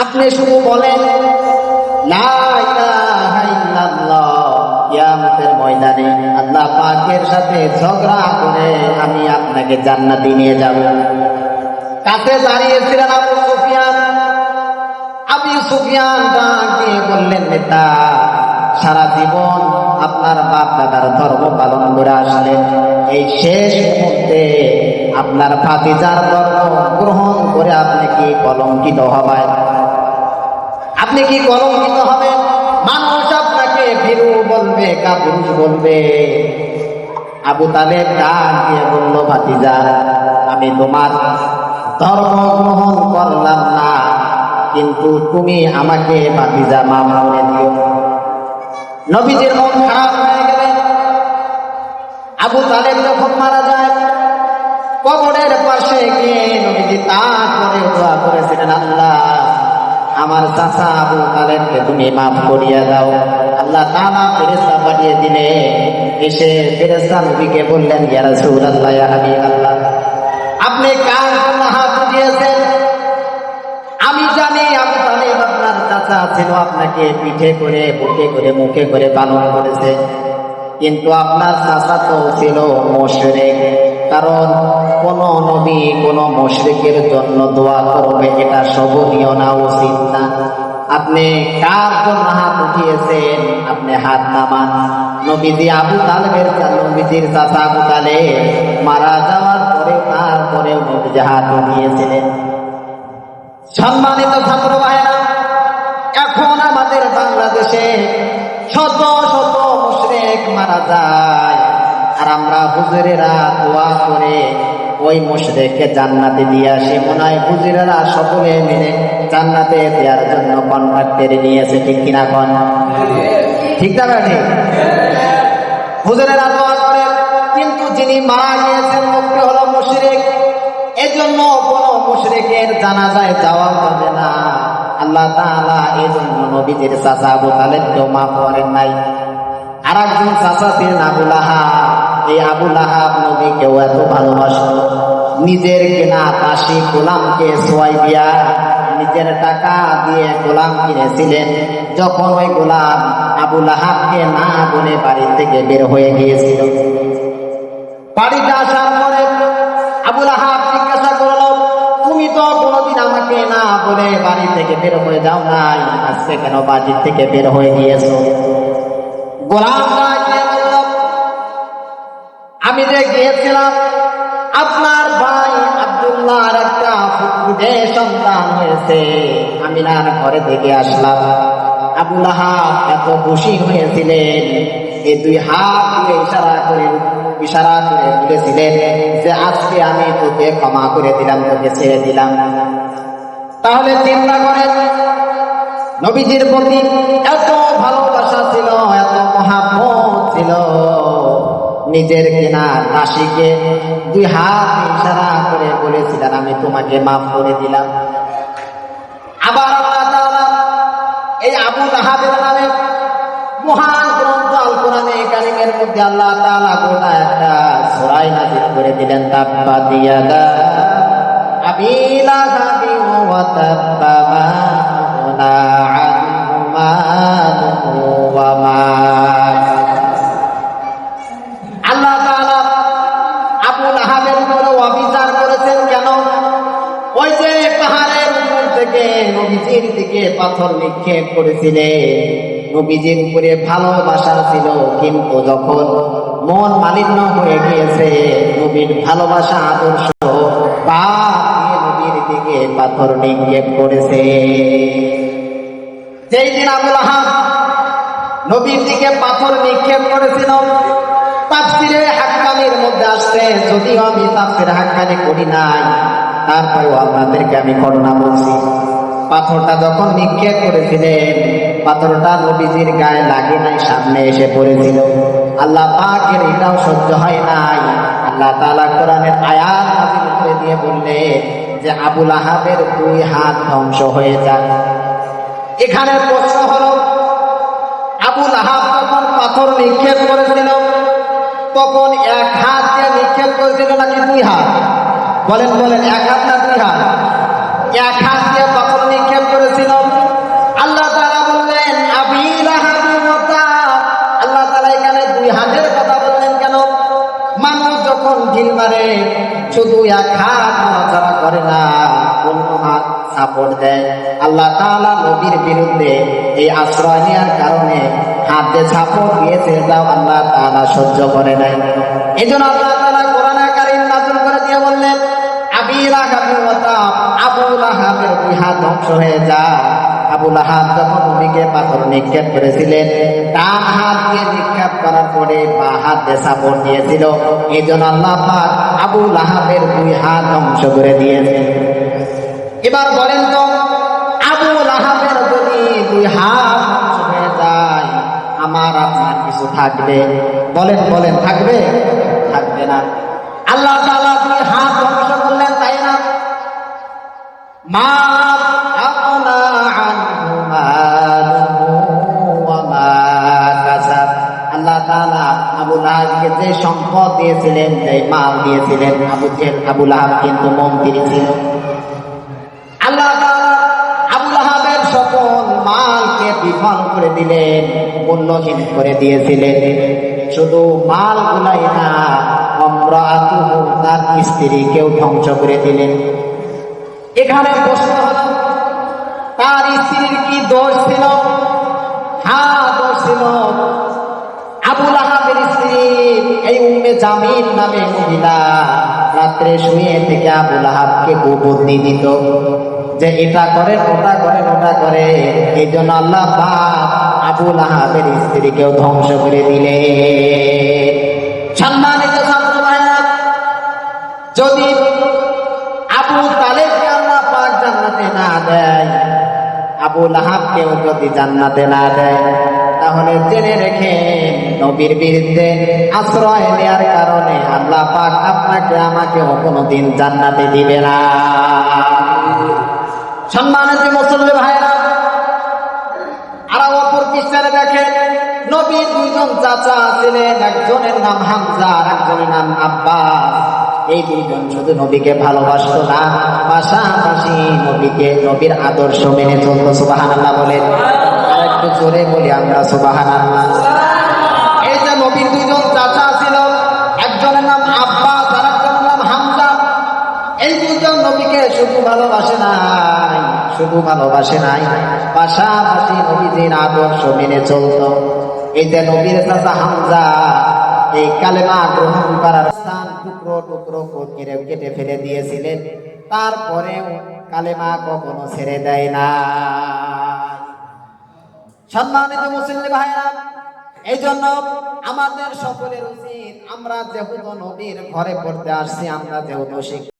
আপনি শুধু বলেন লা ইলাহা ইল্লাল্লাহ, কিয়ামতের ময়দানে আল্লাহ পাকের সাথে ঝগড়া করে আমি আপনাকে জান্নাতে নিয়ে যাব। কাছে দাঁড়িয়েছিলেন আবু সুফিয়ান। আবু সুফিয়ান ডাক দিয়ে বললেন, নেতা, সারা জীবন আপনার বাপ দাদার ধর্ম পালন করে আসলেন, এই শেষ মুহূর্তে আপনার ভাতিজার ধর্ম গ্রহণ করে আপনি কি কলঙ্কিত হবেন? আপনি কি কলঙ্কিত হবেন? মানুষ আপনাকে ভীরু বলবে, কাপুরুষ বলবে। আবু তালেব ডাক দিয়ে বলল, ভাতিজা, আমি তোমার ধর্ম গ্রহণ করলাম না, কিন্তু তুমি আমাকে ভাতিজা মাফ করে দিও। নবীজির মন খারাপ হয়ে গেলেন। আবু তালেব যখন মারা যায়, কবরের পাশে গিয়ে নবীজি তারপরে দোয়া করেছিলেন, আল্লাহ, আমার চাচা আবু তালেবকে তুমি মাফ করিয়া দাও। আল্লাহ তাআলা ফেরেশতা পাঠিয়ে দিলে, এসে ফেরেশতা নবীকে বললেন, ইয়া রাসূলুল্লাহ, ইয়া হাবিবাল্লাহ, আপনি কার জন্য হাত উঠিয়েছেন? আমি জানি আবু তালেব আপনার চাচা ছিল, আপনাকে পিঠে করে, বুকে করে, মুখে করে পালন করেছে, কিন্তু আপনার চাচা তো ছিল মুশরিক। কারণ কোন নবী কোন মুশরিকের জন্য দোয়া করবে এটা শোভনীয় না, উচিত না। আপনি কার জন্য হাত উঠিয়েছেন? আপনি হাত নামান। নবীজি আবু তালেবের নবীজির চাচা আবু তালেব মারা যাওয়ার পরে তারপরেও নবীজি হাত উঠিয়েছিলেন। সম্মানিত ছাত্র ভাইরা, এখন আমাদের বাংলাদেশে শত শত মুশরিক মারা যায়, আর আমরা হুজুরেরা দোয়া করে ওই মুশরিককে জান্নাতে দিয়ে আসি। মনে হয় হুজুরেরা সকলে মিলে জান্নাতে দেওয়ার জন্য কন্ট্রাক্টে নিয়েছে, ঠিক কিনা কোন? ঠিক না ঠিক? হুজুরেরা দোয়া করে, কিন্তু যিনি মারা গিয়েছেন লোকটি হলো মুশরিক, এজন্য কোন মুশরিকের জানাজায় যাওয়া যাবে না। আল্লাহ তাআলা এজন্য নবীজির চাচা আবু তালেবকেও মাফ করেন নাই। আর একজন চাচা ছিলেন আবু লাহাব। এই আবু লাহাব নবীকেও এত ভালোবাসত, নিজের কেনা দাসী গোলামকে সোয়াই দিয়া নিজের টাকা দিয়ে গোলাম কিনেছিলেন। যখন ওই গোলাম আবু লাহাবকে না বলে বাড়ি থেকে বের হয়ে গিয়েছিল, বাড়িতে আসার পরে আবু লাহাব জিজ্ঞাসা করল, তুমি তো কোনোদিন আমাকে না বলে বাড়ি থেকে বের হয়ে যাও নাই, আজকে কেন বাড়ি থেকে বের হয়ে গিয়েছো? গোলাম আমি যে গিয়েছিলাম, আপনার ভাই আব্দুল্লাহর একটা ফুটফুটে সন্তান হয়েছে, আমিনার ঘরে থেকে আসলাম। আবু লাহাব এত খুশি হয়েছিলেন, এই দুই হাত দিয়ে ইশারা করে বলেছিলেন যে আজকে আমি তোকে ক্ষমা করে দিলাম, তোকে ছেড়ে দিলাম। তাহলে চিন্তা করেন, নবীজির প্রতি এত ভালোবাসা ছিল, এত মহাব্বত ছিল, নিজের কেনা দাসীকে দুই হাত ইশারা করে বলেছিলেন আমি তোমাকে মাফ করে দিলাম। আবার আল্লাহ তাআলা এই আবু লাহাবের নামে মহান গ্রন্থ আল কোরআনে কারীমের মধ্যে আল্লাহ তাআলা গোটা একটা সূরা নাযিল করে দিলেন, তাব্বাত ইয়াদা আবি লাহাবি ওয়া তাব্বা মা আগনা আনহু মালুহু ওয়া মা। আল্লাহ তাআলা আবু লাহাবের উপরে অবিচার করেছেন। কেন? ওই যে পাহাড়ের উপর থেকে নবীজির দিকে পাথর নিক্ষেপ করেছিলেন, নবীজির উপরে ভালোবাসা ছিল, কিন্তু যখন মন মালিন্য হয়ে গিয়েছে, নবীর ভালোবাসা আদর্শ বাদ দিয়ে নবীর দিকে পাথর নিক্ষেপ করেছে। যেই দিন আবু লাহাব নবীর দিকে পাথর নিক্ষেপ করেছিল, তাফসীরে হাক্কানির মধ্যে আসছে, যদিও আমি তাফসীরে হাক্কানি করি নাই, তারপরেও আপনাদেরকে আমি ঘটনা বলছি। পাথরটা যখন নিক্ষেপ করেছিলেন, পাথরটা নবীজির গায়ে লাগে নাই, সামনে এসে পড়েছিল। আল্লাহ পাকের এটাও সহ্য হয় নাই। আল্লাহ তাআলা কোরআনের আয়াত নাযিল করে দিয়ে বললেন যে আবু লাহাবের দুই হাত ধ্বংস হয়ে যাক। এখানে প্রশ্ন হলো, আবু লাহাব যখন পাথর নিক্ষেপ করেছিল তখন এক হাত দিয়ে নিক্ষেপ করেছিল নাকি দুই হাত? বলেন বলেন, এক হাত না দুই হাত? এক হাত দিয়ে পাথর নিক্ষেপ করেছিল। সাপোর্ট দেয়। আল্লাহ তাআলা নবীর বিরুদ্ধে এই আশ্রয় নেওয়ার কারণে হাত দিয়ে সাপোর্ট দিয়েছে, তাও আল্লাহ তাআলা সহ্য করে নাই। এই জন্য আল্লাহ তাআলা কোরআনে কারীম নাযিল করে দিয়ে বললেন, আবু লাহাবের দুই হাত ধ্বংস হয়ে যায়। আবু লাহাব যখন নবীকে পাথর নিক্ষেপ করেছিলেন, ডান হাত দিয়ে নিক্ষেপ করার পরে বাঁ হাত দিয়ে সাপোর্ট দিয়েছিল। এই জন্য আল্লাহ পাক আবু লাহাবের দুই হাত ধ্বংস করে দিয়েছেন। এবার বলেন তো, আবু লাহাবের যদি দুই হাত ধ্বংস হয়ে যায়, আমার আপনার কিছু থাকবে? বলেন বলেন, থাকবে? থাকবে না। আল্লাহ তাআলা দুই হাত ধ্বংস করলেন, তাই না? মা আগনা আনহু মালুহু ওয়া মা কাসাব। আল্লাহ তাআলা আবু লাহাবকে যে সম্পদ দিয়েছিলেন, যে মাল দিয়েছিলেন, আবু লাহাব কিন্তু মন্ত্রী ছিল। আল্লাহ তাআলা আবু লাহাবের সকল মালকে বিফল করে দিলেন, মূল্যহীন করে দিয়েছিলেন। শুধু মালগুলাই না, ইমরাতুহু, তার স্ত্রীকেও ধ্বংস করে দিলেন। এখানে প্রশ্ন হলো, তার স্ত্রীর কি দোষ ছিল? হ্যাঁ, দোষ ছিল। আবু লাহাবের স্ত্রী এই উম্মে জামিল নামে মহিলা রাত্রে শুয়ে থেকে আবু লাহাবকে কুবুদ্ধি দিত যে এটা করেন, ওটা করেন, ওটা করে। এই জন্য আল্লাহ পাক আবু লাহাবের স্ত্রীকেও ধ্বংস করে দিলেন। সম্মানিত ছাত্র ভাইরা, যদি আবু তালেবকে আল্লাহ পাক জান্নাতে না দেয়, আবু লাহাবকেও যদি জান্নাতে না দেয়, তাহলে জেনে রেখেন নবীর বিরুদ্ধে আশ্রয় নেওয়ার কারণে আল্লাহ পাক আপনাকে আমাকেও কোনোদিন জান্নাতে দিবে না। সম্মানিত মুসল্লি ভাইরা, আর অপর পৃষ্ঠারে দেখেন, নবীর দুইজন চাচা ছিলেন, একজনের নাম হামজা আর একজনের নাম আব্বাস। এই দুইজন শুধু নবীকে ভালোবাসতো না, পাশাপাশি নবীর আদর্শ মেনে চলতো। সুবহানাল্লাহ বলেন। আর একটু জোরে বলি আমরা সুবহানাল্লাহ। এই যে নবীর দুইজন চাচা ছিল, একজনের নাম আব্বাস আর একজনের নাম হামজা। এই দুইজন নবীকে শুধু ভালোবাসে নাই, পাশাপাশি নবীজির আদর্শ মেনে চলতো। এই যে নবীর চাচা হামজা এই কালেমা গ্রহণ করার স্থান টুকরো টুকরো করে কেটে ফেলে দিয়েছিলেন, তারপরেও কালেমা কখনো ছেড়ে দেয় না। সম্মানিত মুসলিম ভাইরা, এই জন্য আমাদের সকলের উচিত, আমরা যেহেতু নবীর ঘরে পড়তে আসছি, আমরা যেহেতু